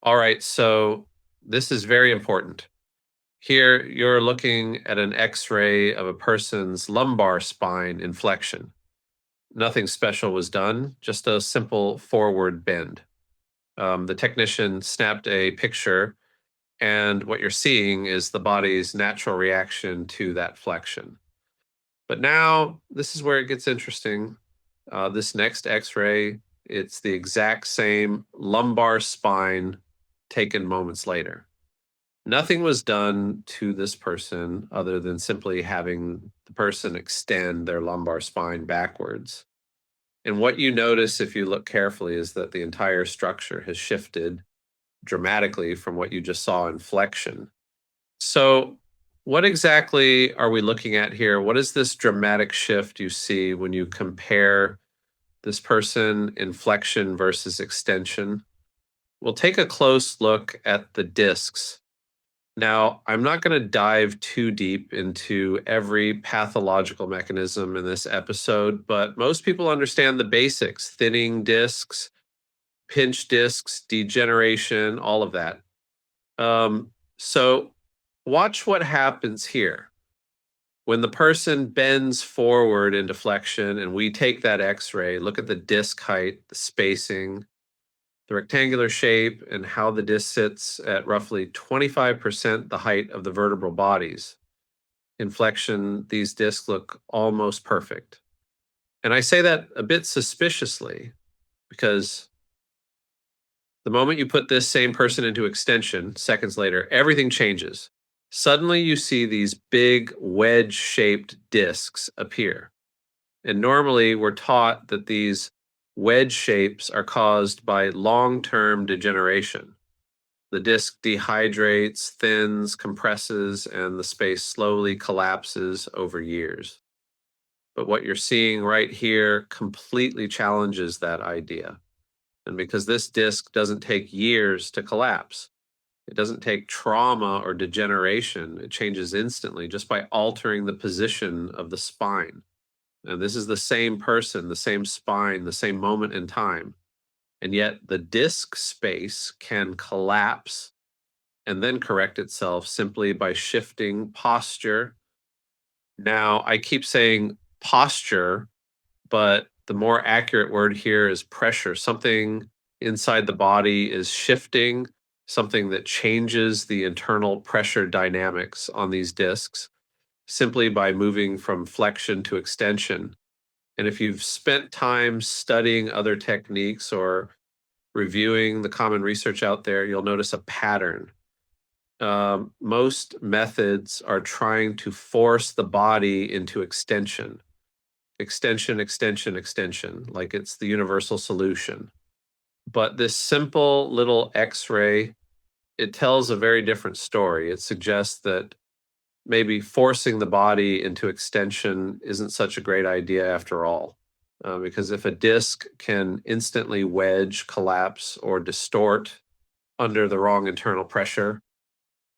All right, so this is very important. Here, you're looking at an x ray of a person's lumbar spine inflection. Nothing special was done, just a simple forward bend. The technician snapped a picture, and what you're seeing is the body's natural reaction to that flexion. But now, this is where it gets interesting. This next x ray, it's the exact same lumbar spine taken moments later. Nothing was done to this person other than simply having the person extend their lumbar spine backwards. And what you notice if you look carefully is that the entire structure has shifted dramatically from what you just saw in flexion. So, what exactly are we looking at here? What is this dramatic shift you see when you compare this person in flexion versus extension? We'll take a close look at the discs. Now, I'm not going to dive too deep into every pathological mechanism in this episode, but most people understand the basics: thinning discs, pinch discs, degeneration, all of that. So, watch what happens here. When the person bends forward into flexion and we take that x ray, look at the disc height, the spacing, the rectangular shape, and how the disc sits at roughly 25% the height of the vertebral bodies. In flexion, these discs look almost perfect. And I say that a bit suspiciously because the moment you put this same person into extension, seconds later, everything changes. Suddenly, you see these big wedge shaped discs appear. And normally, we're taught that these wedge shapes are caused by long term degeneration. The disc dehydrates, thins, compresses, and the space slowly collapses over years. But what you're seeing right here completely challenges that idea. And because this disc doesn't take years to collapse, it doesn't take trauma or degeneration, it changes instantly just by altering the position of the spine. And this is the same person, the same spine, the same moment in time. And yet the disc space can collapse and then correct itself simply by shifting posture. Now, I keep saying posture, but the more accurate word here is pressure. Something inside the body is shifting, something that changes the internal pressure dynamics on these discs simply by moving from flexion to extension. And if you've spent time studying other techniques or reviewing the common research out there, you'll notice a pattern. Most methods are trying to force the body into extension, extension, extension, extension, like it's the universal solution. But this simple little x ray, it tells a very different story. It suggests that maybe forcing the body into extension isn't such a great idea after all. Because if a disc can instantly wedge, collapse, or distort under the wrong internal pressure,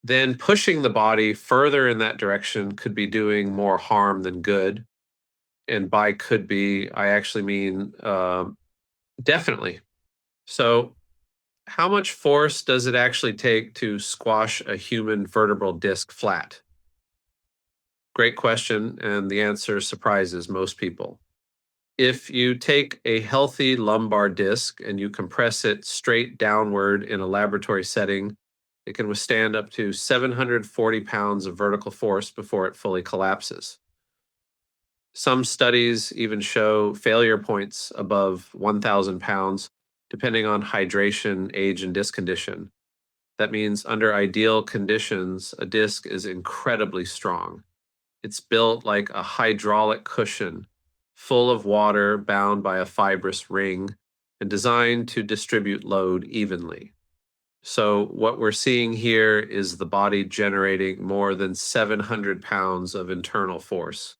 then pushing the body further in that direction could be doing more harm than good. And by could be, I actually mean definitely. So, how much force does it actually take to squash a human vertebral disc flat? Great question. And the answer surprises most people. If you take a healthy lumbar disc and you compress it straight downward in a laboratory setting, It can withstand up to 740 pounds of vertical force before it fully collapses. Some studies even show failure points above 1,000 pounds, depending on hydration, age, and disc condition. That means under ideal conditions, a disc is incredibly strong. It's built like a hydraulic cushion, full of water bound by a fibrous ring, and designed to distribute load evenly. So, what we're seeing here is the body generating more than 700 pounds of internal force,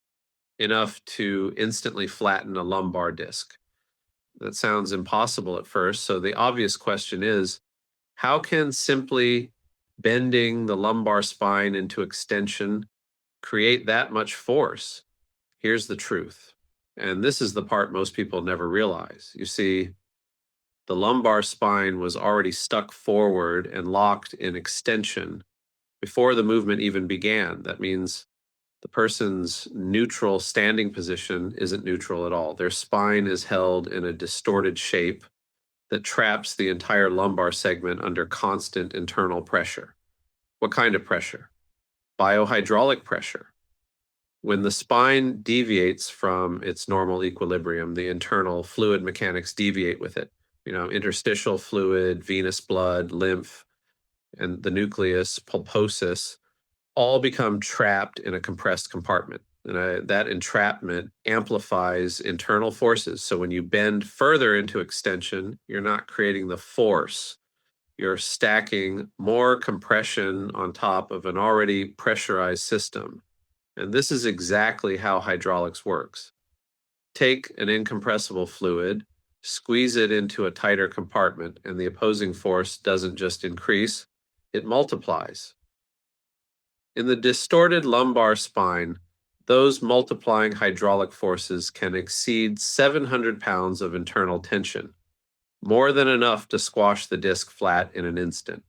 enough to instantly flatten a lumbar disc. That sounds impossible at first. So, the obvious question is, how can simply bending the lumbar spine into extension create that much force? Here's the truth. And this is the part most people never realize. You see, the lumbar spine was already stuck forward and locked in extension before the movement even began. That means the person's neutral standing position isn't neutral at all. Their spine is held in a distorted shape that traps the entire lumbar segment under constant internal pressure. What kind of pressure? Biohydraulic pressure. When the spine deviates from its normal equilibrium, the internal fluid mechanics deviate with it. Interstitial fluid, venous blood, lymph, and the nucleus, pulposus, all become trapped in a compressed compartment. And that entrapment amplifies internal forces. So when you bend further into extension, you're not creating the force. You're stacking more compression on top of an already pressurized system. And this is exactly how hydraulics works. Take an incompressible fluid, squeeze it into a tighter compartment, and the opposing force doesn't just increase, it multiplies. In the distorted lumbar spine, those multiplying hydraulic forces can exceed 700 pounds of internal tension, more than enough to squash the disc flat in an instant.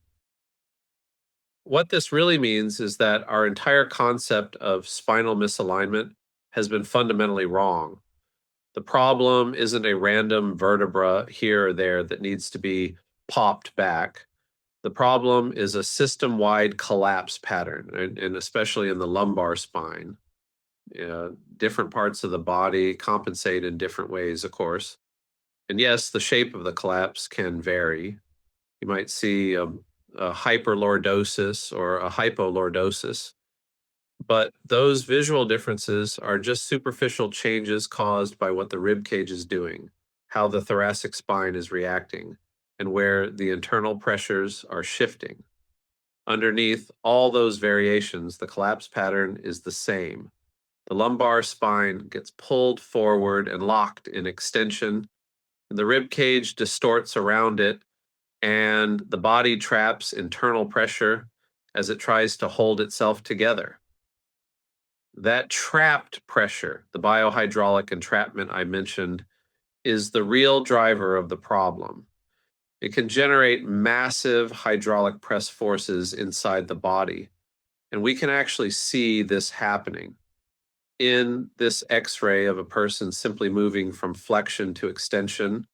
What this really means is that our entire concept of spinal misalignment has been fundamentally wrong. The problem isn't a random vertebra here or there that needs to be popped back. The problem is a system-wide collapse pattern, and especially in the lumbar spine. Different parts of the body compensate in different ways, of course. And yes, the shape of the collapse can vary. You might see a hyperlordosis or a hypolordosis, but those visual differences are just superficial changes caused by what the rib cage is doing, how the thoracic spine is reacting, and where the internal pressures are shifting. Underneath all those variations, the collapse pattern is the same. The lumbar spine gets pulled forward and locked in extension, and the rib cage distorts around it, and the body traps internal pressure as it tries to hold itself together. That trapped pressure, the biohydraulic entrapment I mentioned, is the real driver of the problem. It can generate massive hydraulic press forces inside the body, and we can actually see this happening. In this x ray of a person simply moving from flexion to extension,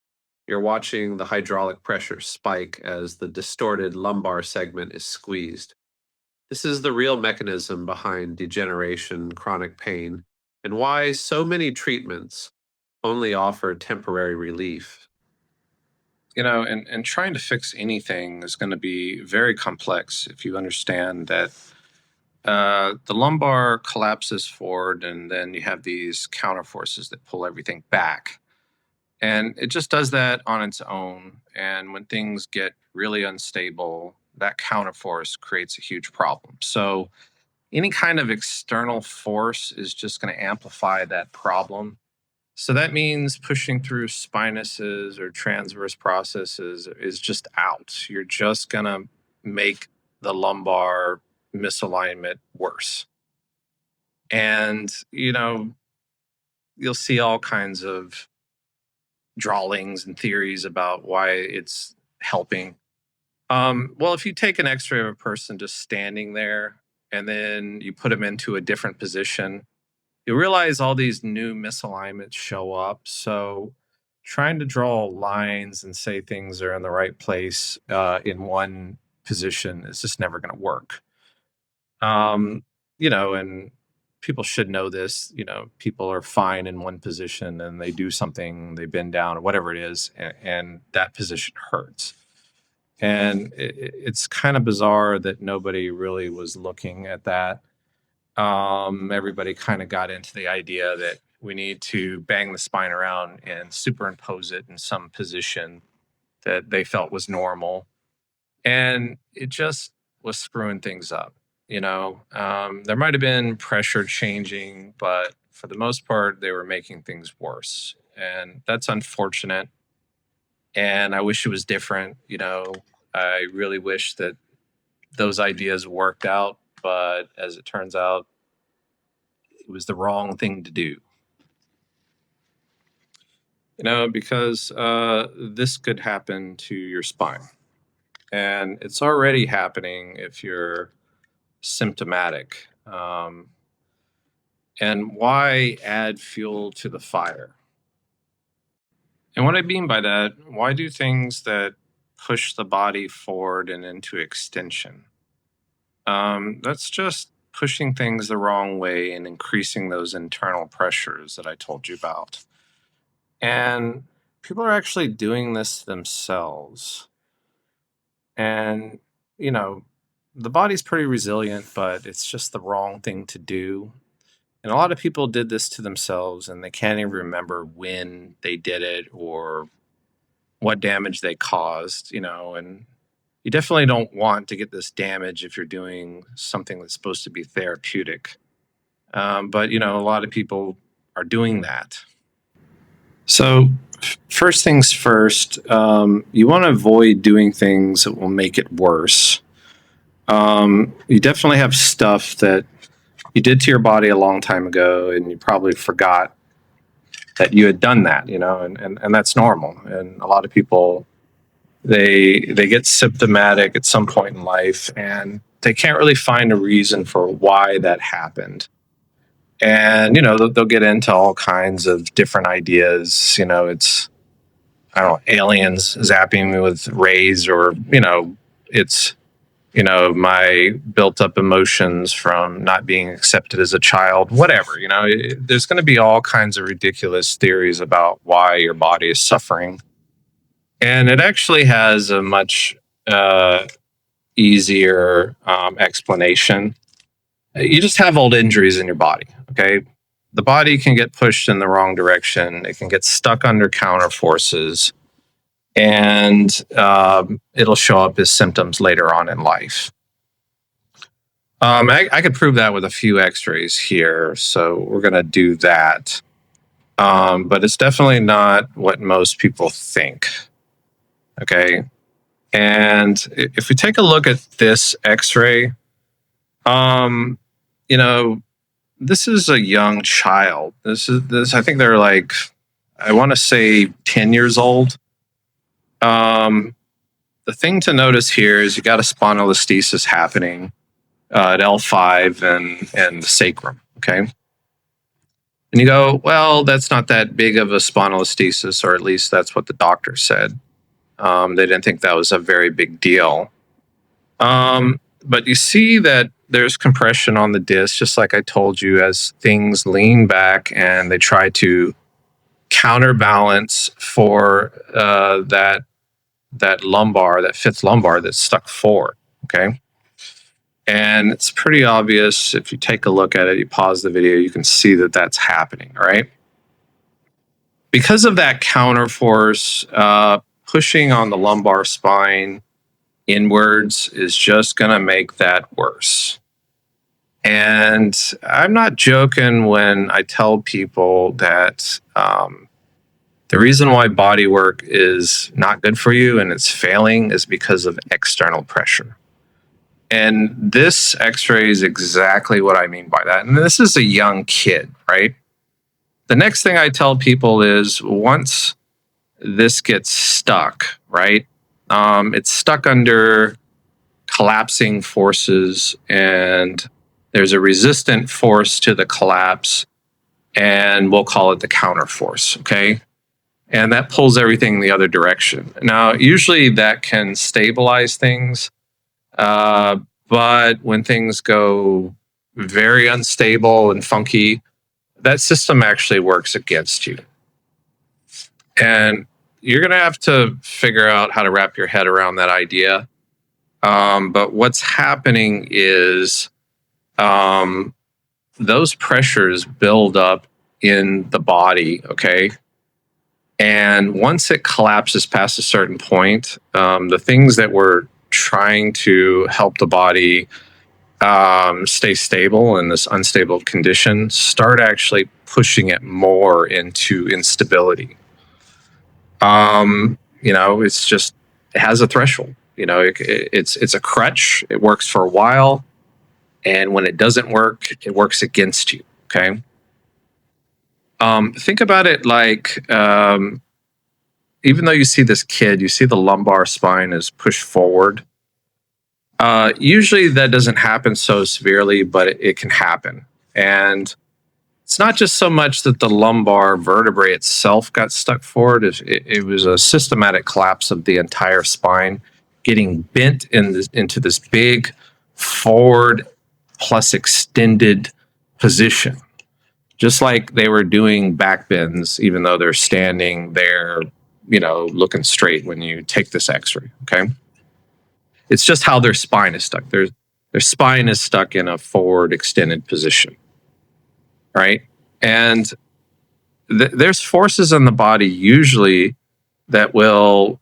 you're watching the hydraulic pressure spike as the distorted lumbar segment is squeezed. This is the real mechanism behind degeneration, chronic pain, and why so many treatments only offer temporary relief. And trying to fix anything is going to be very complex if you understand that the lumbar collapses forward and then you have these counter forces that pull everything back. And it just does that on its own. And when things get really unstable, that counter force creates a huge problem. So any kind of external force is just going to amplify that problem. So that means pushing through spinuses or transverse processes is just out. You're just going to make the lumbar misalignment worse. And, you'll see all kinds of drawings and theories about why it's helping. Well, if you take an x ray of a person just standing there and then you put them into a different position, you realize all these new misalignments show up. So trying to draw lines and say things are in the right place in one position is just never going to work. And people should know this. People are fine in one position and they do something, they bend down or whatever it is, and that position hurts. And it's kind of bizarre that nobody really was looking at that. Everybody kind of got into the idea that we need to bang the spine around and superimpose it in some position that they felt was normal. And it just was screwing things up. There might have been pressure changing, but for the most part, they were making things worse. And that's unfortunate. And I wish it was different. I really wish that those ideas worked out. But as it turns out, it was the wrong thing to do. Because this could happen to your spine. And it's already happening if you're symptomatic. And why add fuel to the fire? And what I mean by that, why do things that push the body forward and into extension? That's just pushing things the wrong way and increasing those internal pressures that I told you about. And people are actually doing this themselves. And, the body's pretty resilient, but it's just the wrong thing to do. And a lot of people did this to themselves and they can't even remember when they did it or what damage they caused, and you definitely don't want to get this damage if you're doing something that's supposed to be therapeutic. But, a lot of people are doing that. So, first things first, you want to avoid doing things that will make it worse. You definitely have stuff that you did to your body a long time ago and you probably forgot that you had done that, and that's normal. And a lot of people, they get symptomatic at some point in life and they can't really find a reason for why that happened. And, they'll get into all kinds of different ideas. It's, I don't know, aliens zapping me with rays, or, it's, my built up emotions from not being accepted as a child, whatever. There's going to be all kinds of ridiculous theories about why your body is suffering. And it actually has a much easier explanation. You just have old injuries in your body, okay? The body can get pushed in the wrong direction. It can get stuck under counter forces, and it'll show up as symptoms later on in life. I could prove that with a few x-rays here, so we're going to do that. But it's definitely not what most people think, okay? And if we take a look at this x-ray, this is a young child. This I think they're like, I want to say 10 years old. The thing to notice here is you got a spondylolisthesis happening at L5 and the sacrum, okay? And you go, well, that's not that big of a spondylolisthesis, or at least that's what the doctor said. They didn't think that was a very big deal. But you see that there's compression on the disc, just like I told you, as things lean back and they try to counterbalance for that lumbar, that fifth lumbar that's stuck forward, okay? And it's pretty obvious if you take a look at it, you pause the video, you can see that that's happening, right? Because of that counter force, pushing on the lumbar spine inwards is just going to make that worse. And I'm not joking when I tell people that the reason why body work is not good for you and it's failing is because of external pressure. And this x-ray is exactly what I mean by that. And this is a young kid, right? The next thing I tell people is once this gets stuck, right? It's stuck under collapsing forces, and there's a resistant force to the collapse, and we'll call it the counter force, okay? And that pulls everything the other direction. Now, usually that can stabilize things, Uh, but when things go very unstable and funky, that system actually works against you. And you're going to have to figure out how to wrap your head around that idea. But what's happening is those pressures build up in the body, okay? And once it collapses past a certain point, the things that were trying to help the body stay stable in this unstable condition start actually pushing it more into instability. It's just, it has a threshold. It's a crutch. It works for a while, and when it doesn't work, it works against you. Okay. Think about it like, even though you see this kid, you see the lumbar spine is pushed forward. Usually that doesn't happen so severely, but it can happen. And it's not just so much that the lumbar vertebrae itself got stuck forward. It was a systematic collapse of the entire spine, getting bent into this big forward plus extended position. Just like they were doing back bends, even though they're standing there, looking straight when you take this x-ray, okay? It's just how their spine is stuck. Their spine is stuck in a forward extended position, right? And there's forces in the body usually that will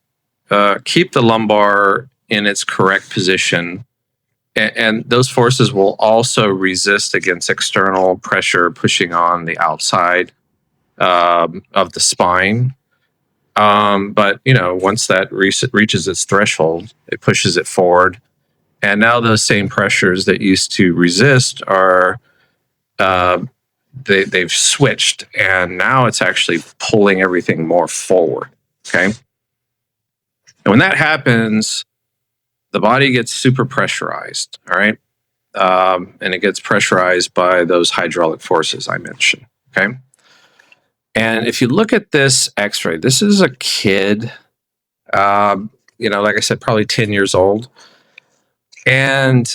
keep the lumbar in its correct position. And those forces will also resist against external pressure pushing on the outside of the spine. But once that reaches its threshold, it pushes it forward. And now those same pressures that used to resist are they've switched, and now it's actually pulling everything more forward. Okay. And when that happens, the body gets super pressurized. All right. And it gets pressurized by those hydraulic forces I mentioned. Okay. And if you look at this x-ray, this is a kid, like I said, probably 10 years old. And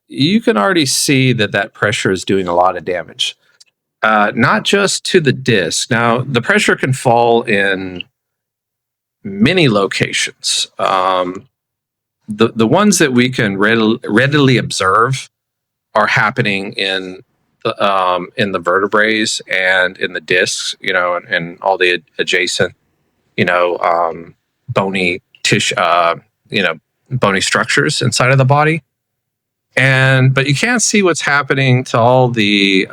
you can already see that pressure is doing a lot of damage. Not just to the disc. Now, the pressure can fall in many locations. The ones that we can readily observe are happening in the vertebrae and in the discs, and all the adjacent, bony tissue, bony structures inside of the body. But you can't see what's happening to all the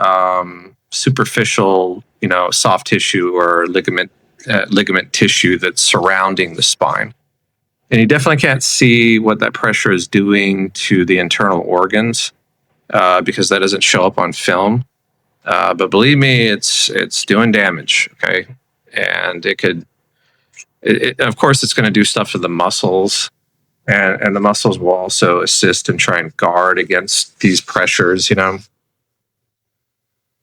superficial, soft tissue or ligament tissue that's surrounding the spine. And you definitely can't see what that pressure is doing to the internal organs because that doesn't show up on film. But believe me, it's doing damage. Okay, and of course, it's going to do stuff to the muscles. And the muscles will also assist and try and guard against these pressures,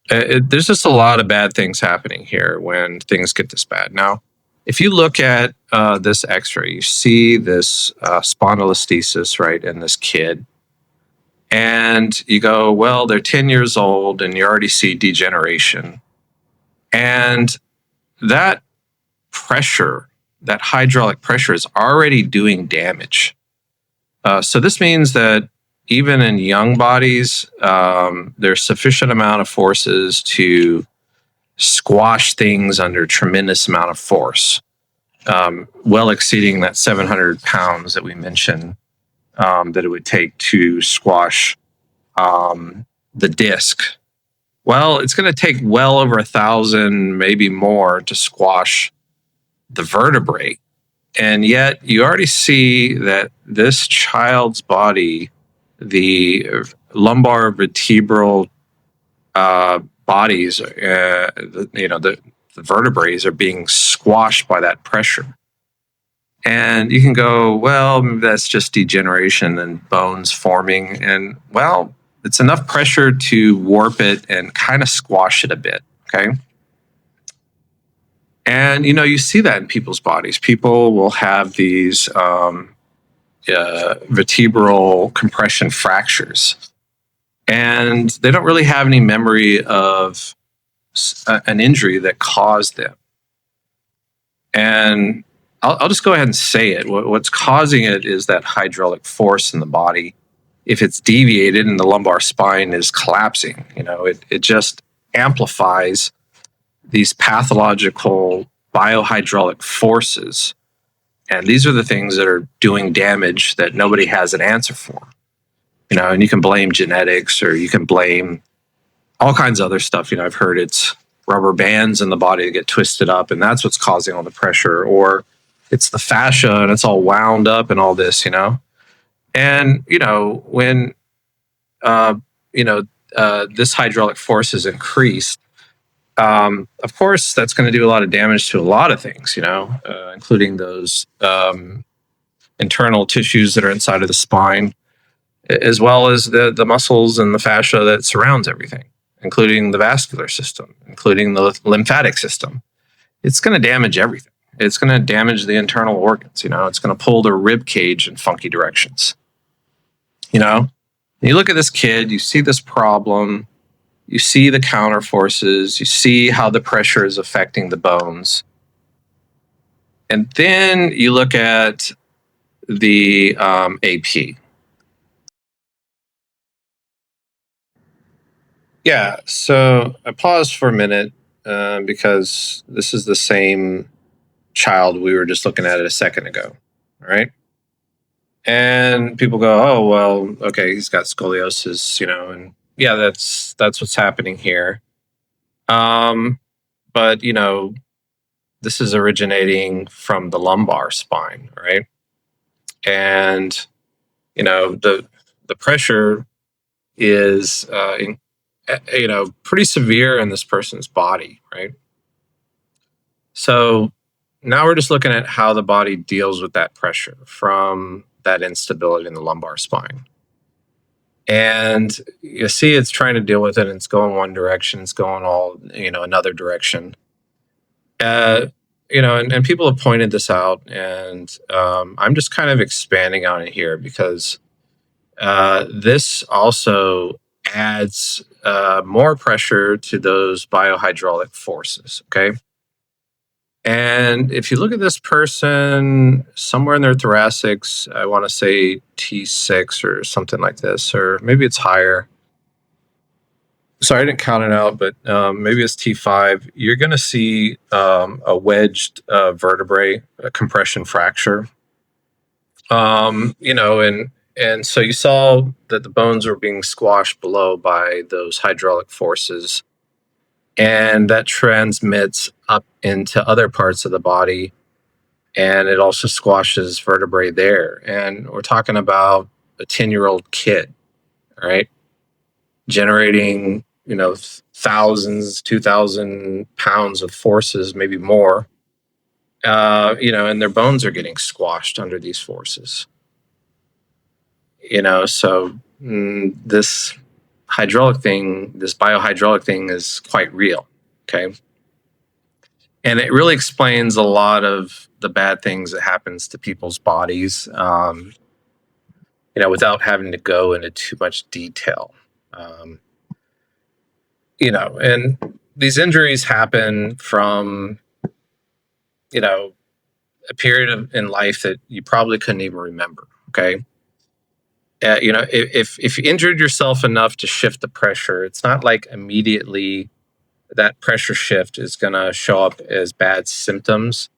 There's just a lot of bad things happening here when things get this bad. Now, if you look at this x-ray, you see this spondylolisthesis, right, in this kid. And you go, well, they're 10 years old, and you already see degeneration. And that pressure, that hydraulic pressure, is already doing damage. So this means that even in young bodies, there's sufficient amount of forces to squash things under tremendous amount of force, well exceeding that 700 pounds that we mentioned that it would take to squash the disc. Well, it's going to take well over 1,000, maybe more, to squash the vertebrae. And yet you already see that this child's body, the lumbar vertebral bodies, the vertebrae are being squashed by that pressure. And you can go, well, maybe that's just degeneration and bones forming. And well, it's enough pressure to warp it and kind of squash it a bit. Okay. And, you see that in people's bodies. People will have these vertebral compression fractures, and they don't really have any memory of an injury that caused them. And I'll just go ahead and say it. What's causing it is that hydraulic force in the body. If it's deviated and the lumbar spine is collapsing, it just amplifies these pathological biohydraulic forces. And these are the things that are doing damage that nobody has an answer for. And you can blame genetics, or you can blame all kinds of other stuff. I've heard it's rubber bands in the body that get twisted up, and that's what's causing all the pressure, or it's the fascia and it's all wound up and all this. And when this hydraulic force is increased, of course, that's going to do a lot of damage to a lot of things, including those internal tissues that are inside of the spine, as well as the muscles and the fascia that surrounds everything, including the vascular system, including the lymphatic system. It's going to damage everything. It's going to damage the internal organs. It's going to pull the rib cage in funky directions. You look at this kid, you see this problem, you see the counter forces, you see how the pressure is affecting the bones. And then you look at the AP. Yeah, so I paused for a minute because this is the same child we were just looking at a second ago, right? And people go, "Oh, well, okay, he's got scoliosis, and yeah, that's what's happening here." But this is originating from the lumbar spine, right? And the pressure is pretty severe in this person's body, right? So now we're just looking at how the body deals with that pressure from that instability in the lumbar spine. And you see it's trying to deal with it, and it's going one direction, it's going all another direction. And people have pointed this out, and I'm just kind of expanding on it here because this also adds more pressure to those biohydraulic forces. Okay. And if you look at this person somewhere in their thoracics, I want to say T6 or something like this, or maybe it's higher. Sorry, I didn't count it out, but maybe it's T5. You're going to see a wedged vertebrae, a compression fracture. And so you saw that the bones were being squashed below by those hydraulic forces, and that transmits up into other parts of the body, and it also squashes vertebrae there. And we're talking about a 10-year-old kid, right? Generating, thousands, 2,000 pounds of forces, maybe more, and their bones are getting squashed under these forces. So this hydraulic thing, this biohydraulic thing is quite real. Okay. And it really explains a lot of the bad things that happens to people's bodies, without having to go into too much detail. And these injuries happen from, a period in life that you probably couldn't even remember. Okay. If you injured yourself enough to shift the pressure, it's not like immediately that pressure shift is going to show up as bad symptoms.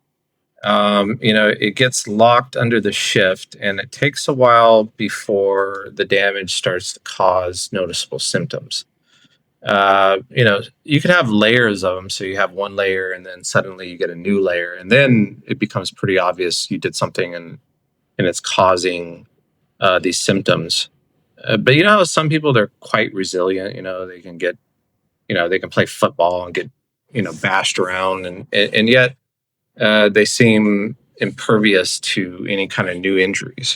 It gets locked under the shift, and it takes a while before the damage starts to cause noticeable symptoms. You can have layers of them. So you have one layer, and then suddenly you get a new layer, and then it becomes pretty obvious you did something, and it's causing these symptoms. But how some people, they're quite resilient. They can get, they can play football and get, bashed around, and yet they seem impervious to any kind of new injuries.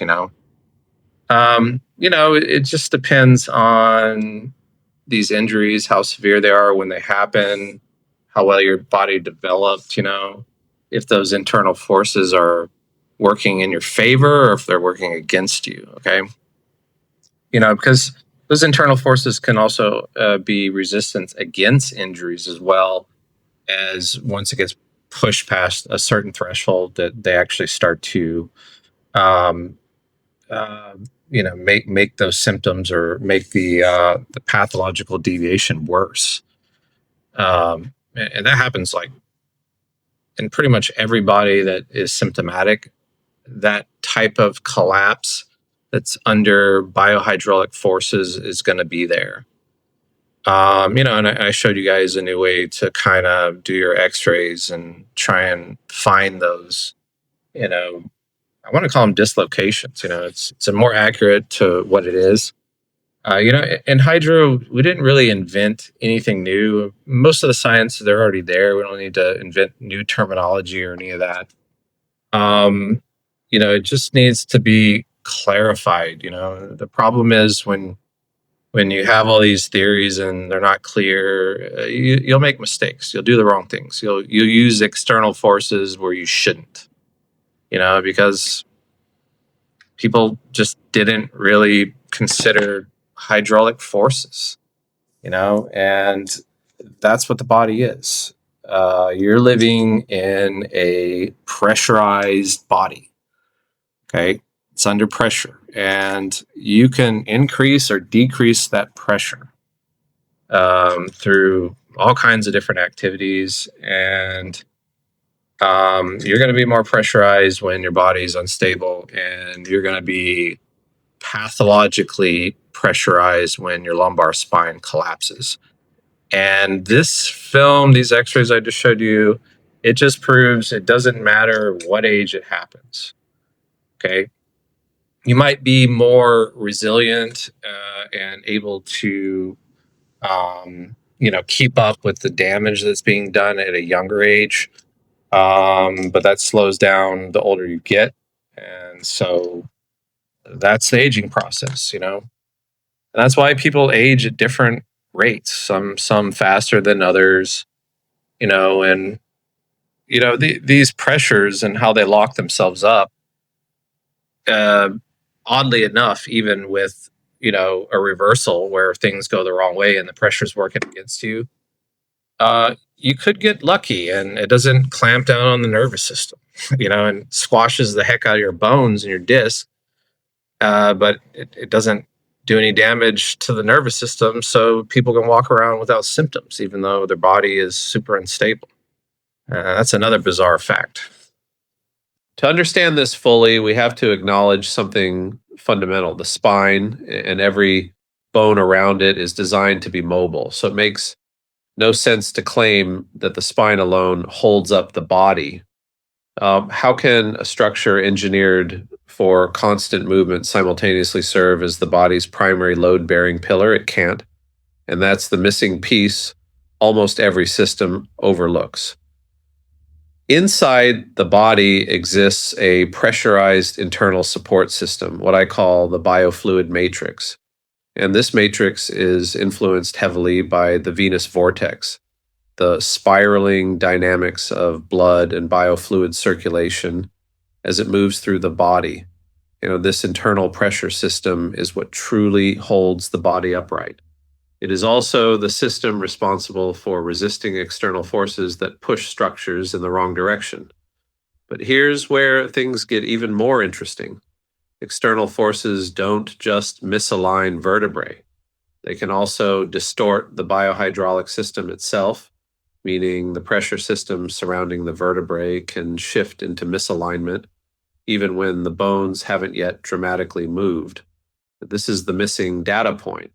It just depends on these injuries, how severe they are when they happen, how well your body developed. If those internal forces are working in your favor or if they're working against you. Okay. Because those internal forces can also be resistance against injuries as well, as once it gets pushed past a certain threshold that they actually start to um, make those symptoms or make the pathological deviation worse. And that happens like in pretty much everybody that is symptomatic. That type of collapse that's under biohydraulic forces is going to be there. And I showed you guys a new way to kind of do your x-rays and try and find those, I want to call them dislocations. It's a more accurate to what it is. In hydro, we didn't really invent anything new. Most of the science, they're already there. We don't need to invent new terminology or any of that. It just needs to be clarified. The problem is when you have all these theories and they're not clear, you'll make mistakes. You'll do the wrong things. You'll use external forces where you shouldn't. Because people just didn't really consider hydraulic forces. And that's what the body is. You're living in a pressurized body. Okay. It's under pressure, and you can increase or decrease that pressure through all kinds of different activities. And you're going to be more pressurized when your body is unstable, and you're going to be pathologically pressurized when your lumbar spine collapses. And this film, these x-rays I just showed you, it just proves it doesn't matter what age it happens. Okay. You might be more resilient and able to, keep up with the damage that's being done at a younger age. But that slows down the older you get. And so that's the aging process, And that's why people age at different rates, some faster than others, and these pressures and how they lock themselves up, oddly enough, even with a reversal where things go the wrong way and the pressure's working against you, you could get lucky and it doesn't clamp down on the nervous system, and squashes the heck out of your bones and your disc, but it doesn't do any damage to the nervous system, so people can walk around without symptoms even though their body is super unstable. That's another bizarre fact. To understand this fully, we have to acknowledge something fundamental. The spine and every bone around it is designed to be mobile. So it makes no sense to claim that the spine alone holds up the body. How can a structure engineered for constant movement simultaneously serve as the body's primary load-bearing pillar? It can't. And that's the missing piece almost every system overlooks. Inside the body exists a pressurized internal support system, what I call the biofluid matrix. And this matrix is influenced heavily by the venous vortex, the spiraling dynamics of blood and biofluid circulation as it moves through the body. This internal pressure system is what truly holds the body upright. It is also the system responsible for resisting external forces that push structures in the wrong direction. But here's where things get even more interesting. External forces don't just misalign vertebrae. They can also distort the biohydraulic system itself, meaning the pressure system surrounding the vertebrae can shift into misalignment, even when the bones haven't yet dramatically moved. This is the missing data point.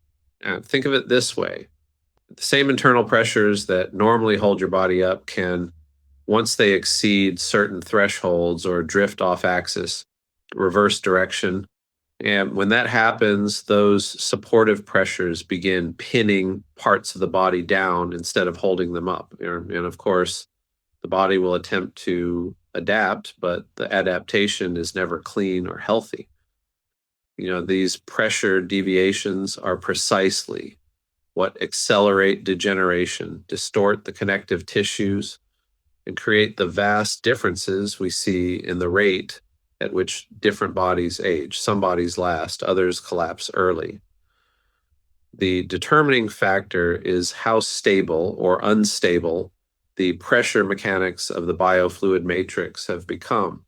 Think of it this way. The same internal pressures that normally hold your body up can, once they exceed certain thresholds or drift off axis, reverse direction. And when that happens, those supportive pressures begin pinning parts of the body down instead of holding them up. And of course, the body will attempt to adapt, but the adaptation is never clean or healthy. These pressure deviations are precisely what accelerate degeneration, distort the connective tissues, and create the vast differences we see in the rate at which different bodies age. Some bodies last, others collapse early. The determining factor is how stable or unstable the pressure mechanics of the biofluid matrix have become.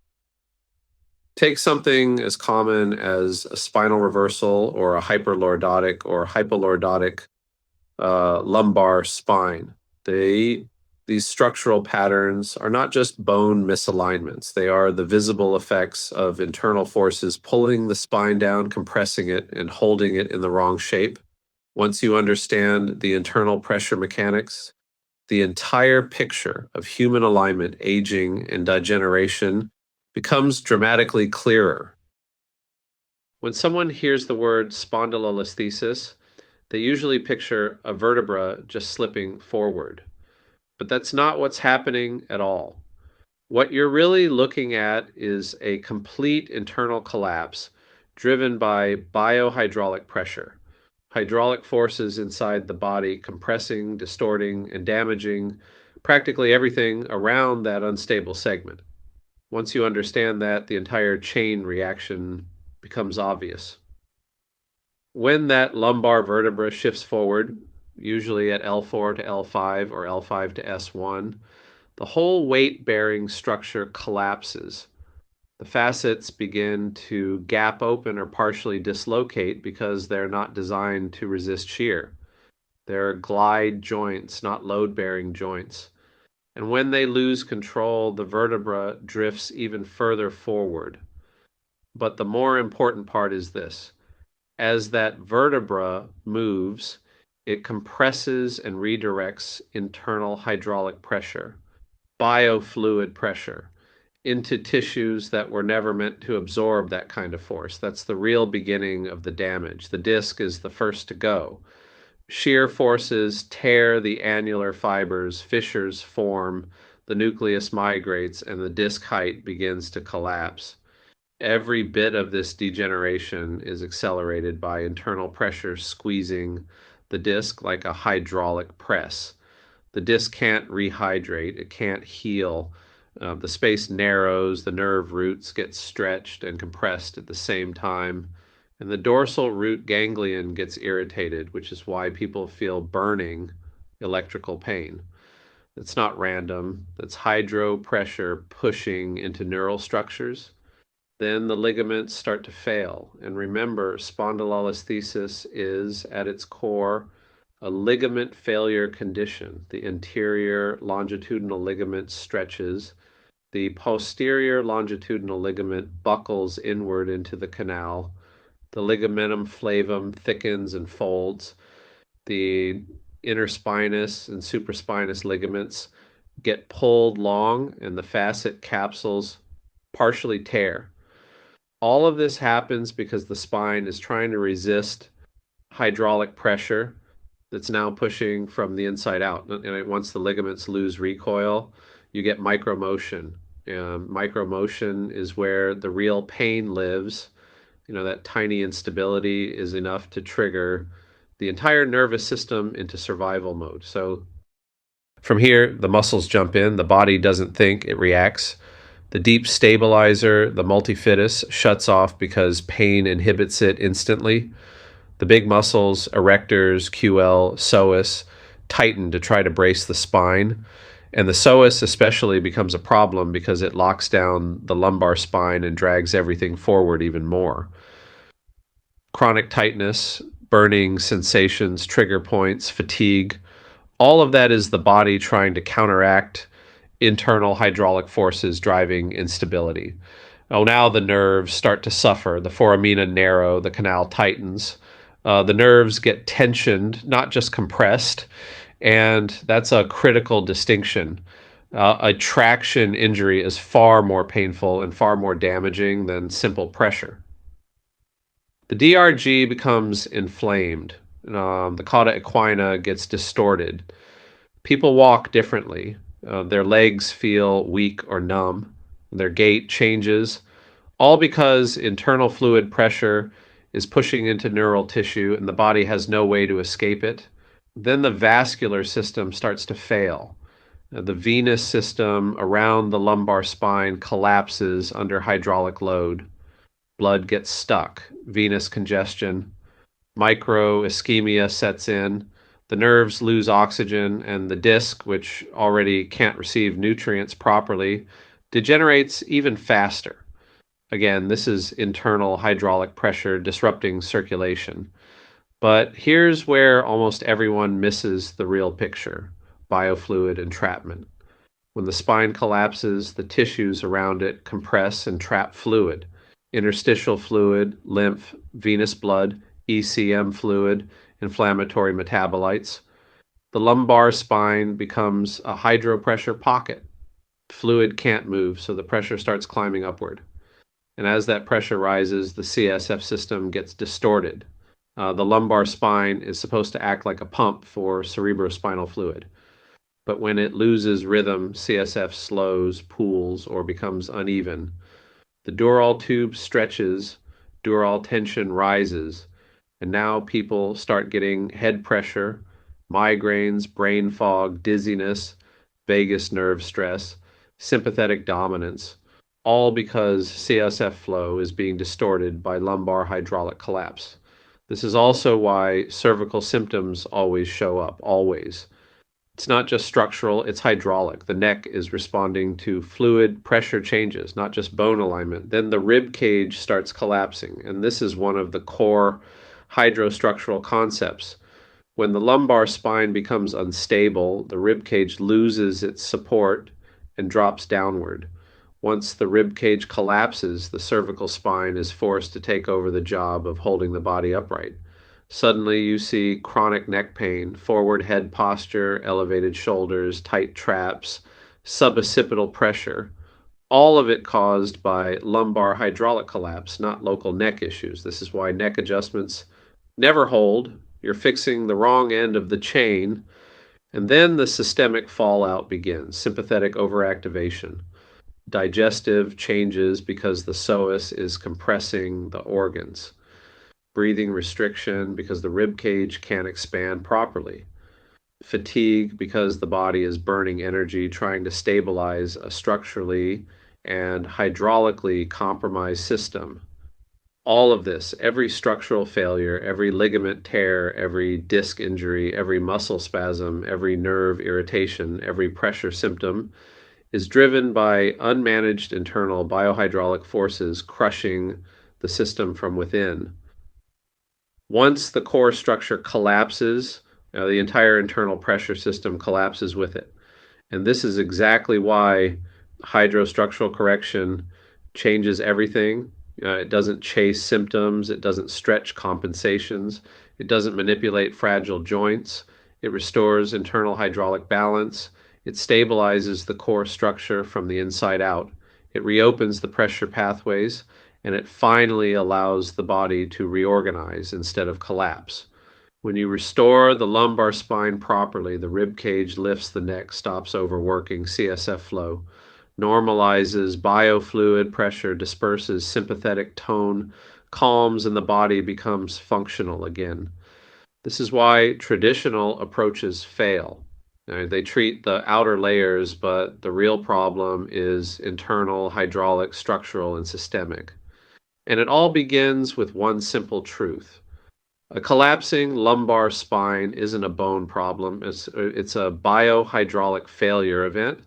Take something as common as a spinal reversal or a hyperlordotic or hypolordotic lumbar spine. These structural patterns are not just bone misalignments. They are the visible effects of internal forces pulling the spine down, compressing it, and holding it in the wrong shape. Once you understand the internal pressure mechanics, the entire picture of human alignment, aging, and degeneration becomes dramatically clearer. When someone hears the word spondylolisthesis, they usually picture a vertebra just slipping forward. But that's not what's happening at all. What you're really looking at is a complete internal collapse driven by biohydraulic pressure, hydraulic forces inside the body compressing, distorting, and damaging practically everything around that unstable segment. Once you understand that, the entire chain reaction becomes obvious. When that lumbar vertebra shifts forward, usually at L4 to L5 or L5 to S1, the whole weight-bearing structure collapses. The facets begin to gap open or partially dislocate because they're not designed to resist shear. They're glide joints, not load-bearing joints. And when they lose control, the vertebra drifts even further forward. But the more important part is this. As that vertebra moves, it compresses and redirects internal hydraulic pressure, biofluid pressure, into tissues that were never meant to absorb that kind of force. That's the real beginning of the damage. The disc is the first to go. Shear forces tear the annular fibers, fissures form, the nucleus migrates, and the disc height begins to collapse. Every bit of this degeneration is accelerated by internal pressure squeezing the disc like a hydraulic press. The disc can't rehydrate, it can't heal. The space narrows, the nerve roots get stretched and compressed at the same time, and the dorsal root ganglion gets irritated, which is why people feel burning electrical pain. It's not random, it's hydro pressure pushing into neural structures. Then the ligaments start to fail. And remember, spondylolisthesis is, at its core, a ligament failure condition. The anterior longitudinal ligament stretches. The posterior longitudinal ligament buckles inward into the canal. The ligamentum flavum thickens and folds. The interspinous and supraspinous ligaments get pulled long, and the facet capsules partially tear. All of this happens because the spine is trying to resist hydraulic pressure that's now pushing from the inside out. And once the ligaments lose recoil, you get micromotion. Micromotion is where the real pain lives. That tiny instability is enough to trigger the entire nervous system into survival mode. So from here, the muscles jump in. The body doesn't think, it reacts. The deep stabilizer, the multifidus, shuts off because pain inhibits it instantly. The big muscles, erectors, QL, psoas, tighten to try to brace the spine. And the psoas especially becomes a problem because it locks down the lumbar spine and drags everything forward even more. Chronic tightness, burning sensations, trigger points, fatigue, all of that is the body trying to counteract internal hydraulic forces driving instability. Oh, now the nerves start to suffer. The foramina narrow, the canal tightens. The nerves get tensioned, not just compressed, and that's a critical distinction. A traction injury is far more painful and far more damaging than simple pressure. The DRG becomes inflamed. The cauda equina gets distorted. People walk differently. Their legs feel weak or numb. Their gait changes, all because internal fluid pressure is pushing into neural tissue and the body has no way to escape it. Then the vascular system starts to fail. The venous system around the lumbar spine collapses under hydraulic load. Blood gets stuck, venous congestion, micro ischemia sets in, the nerves lose oxygen, and the disc, which already can't receive nutrients properly, degenerates even faster. Again, this is internal hydraulic pressure disrupting circulation. But here's where almost everyone misses the real picture: biofluid entrapment. When the spine collapses, the tissues around it compress and trap fluid: interstitial fluid, lymph, venous blood, ECM fluid, inflammatory metabolites. The lumbar spine becomes a hydropressure pocket. Fluid can't move, so the pressure starts climbing upward. And as that pressure rises, the CSF system gets distorted. The lumbar spine is supposed to act like a pump for cerebrospinal fluid. But when it loses rhythm, CSF slows, pools, or becomes uneven. The dural tube stretches, dural tension rises, and now people start getting head pressure, migraines, brain fog, dizziness, vagus nerve stress, sympathetic dominance, all because CSF flow is being distorted by lumbar hydraulic collapse. This is also why cervical symptoms always show up, always. It's not just structural, it's hydraulic. The neck is responding to fluid pressure changes, not just bone alignment. Then the rib cage starts collapsing, and this is one of the core hydrostructural concepts. When the lumbar spine becomes unstable, the rib cage loses its support and drops downward. Once the rib cage collapses, the cervical spine is forced to take over the job of holding the body upright. Suddenly, you see chronic neck pain, forward head posture, elevated shoulders, tight traps, suboccipital pressure, all of it caused by lumbar hydraulic collapse, not local neck issues. This is why neck adjustments never hold. You're fixing the wrong end of the chain, and then the systemic fallout begins: sympathetic overactivation, digestive changes because the psoas is compressing the organs, breathing restriction because the rib cage can't expand properly, fatigue because the body is burning energy trying to stabilize a structurally and hydraulically compromised system. All of this, every structural failure, every ligament tear, every disc injury, every muscle spasm, every nerve irritation, every pressure symptom, is driven by unmanaged internal biohydraulic forces crushing the system from within. Once the core structure collapses, the entire internal pressure system collapses with it. And this is exactly why hydrostructural correction changes everything. It doesn't chase symptoms, it doesn't stretch compensations, it doesn't manipulate fragile joints, it restores internal hydraulic balance, it stabilizes the core structure from the inside out, it reopens the pressure pathways, and it finally allows the body to reorganize instead of collapse. When you restore the lumbar spine properly, the rib cage lifts the neck, stops overworking CSF flow, normalizes biofluid pressure, disperses sympathetic tone, calms, and the body becomes functional again. This is why traditional approaches fail. They treat the outer layers, but the real problem is internal, hydraulic, structural, and systemic. And it all begins with one simple truth: a collapsing lumbar spine isn't a bone problem, it's a biohydraulic failure event.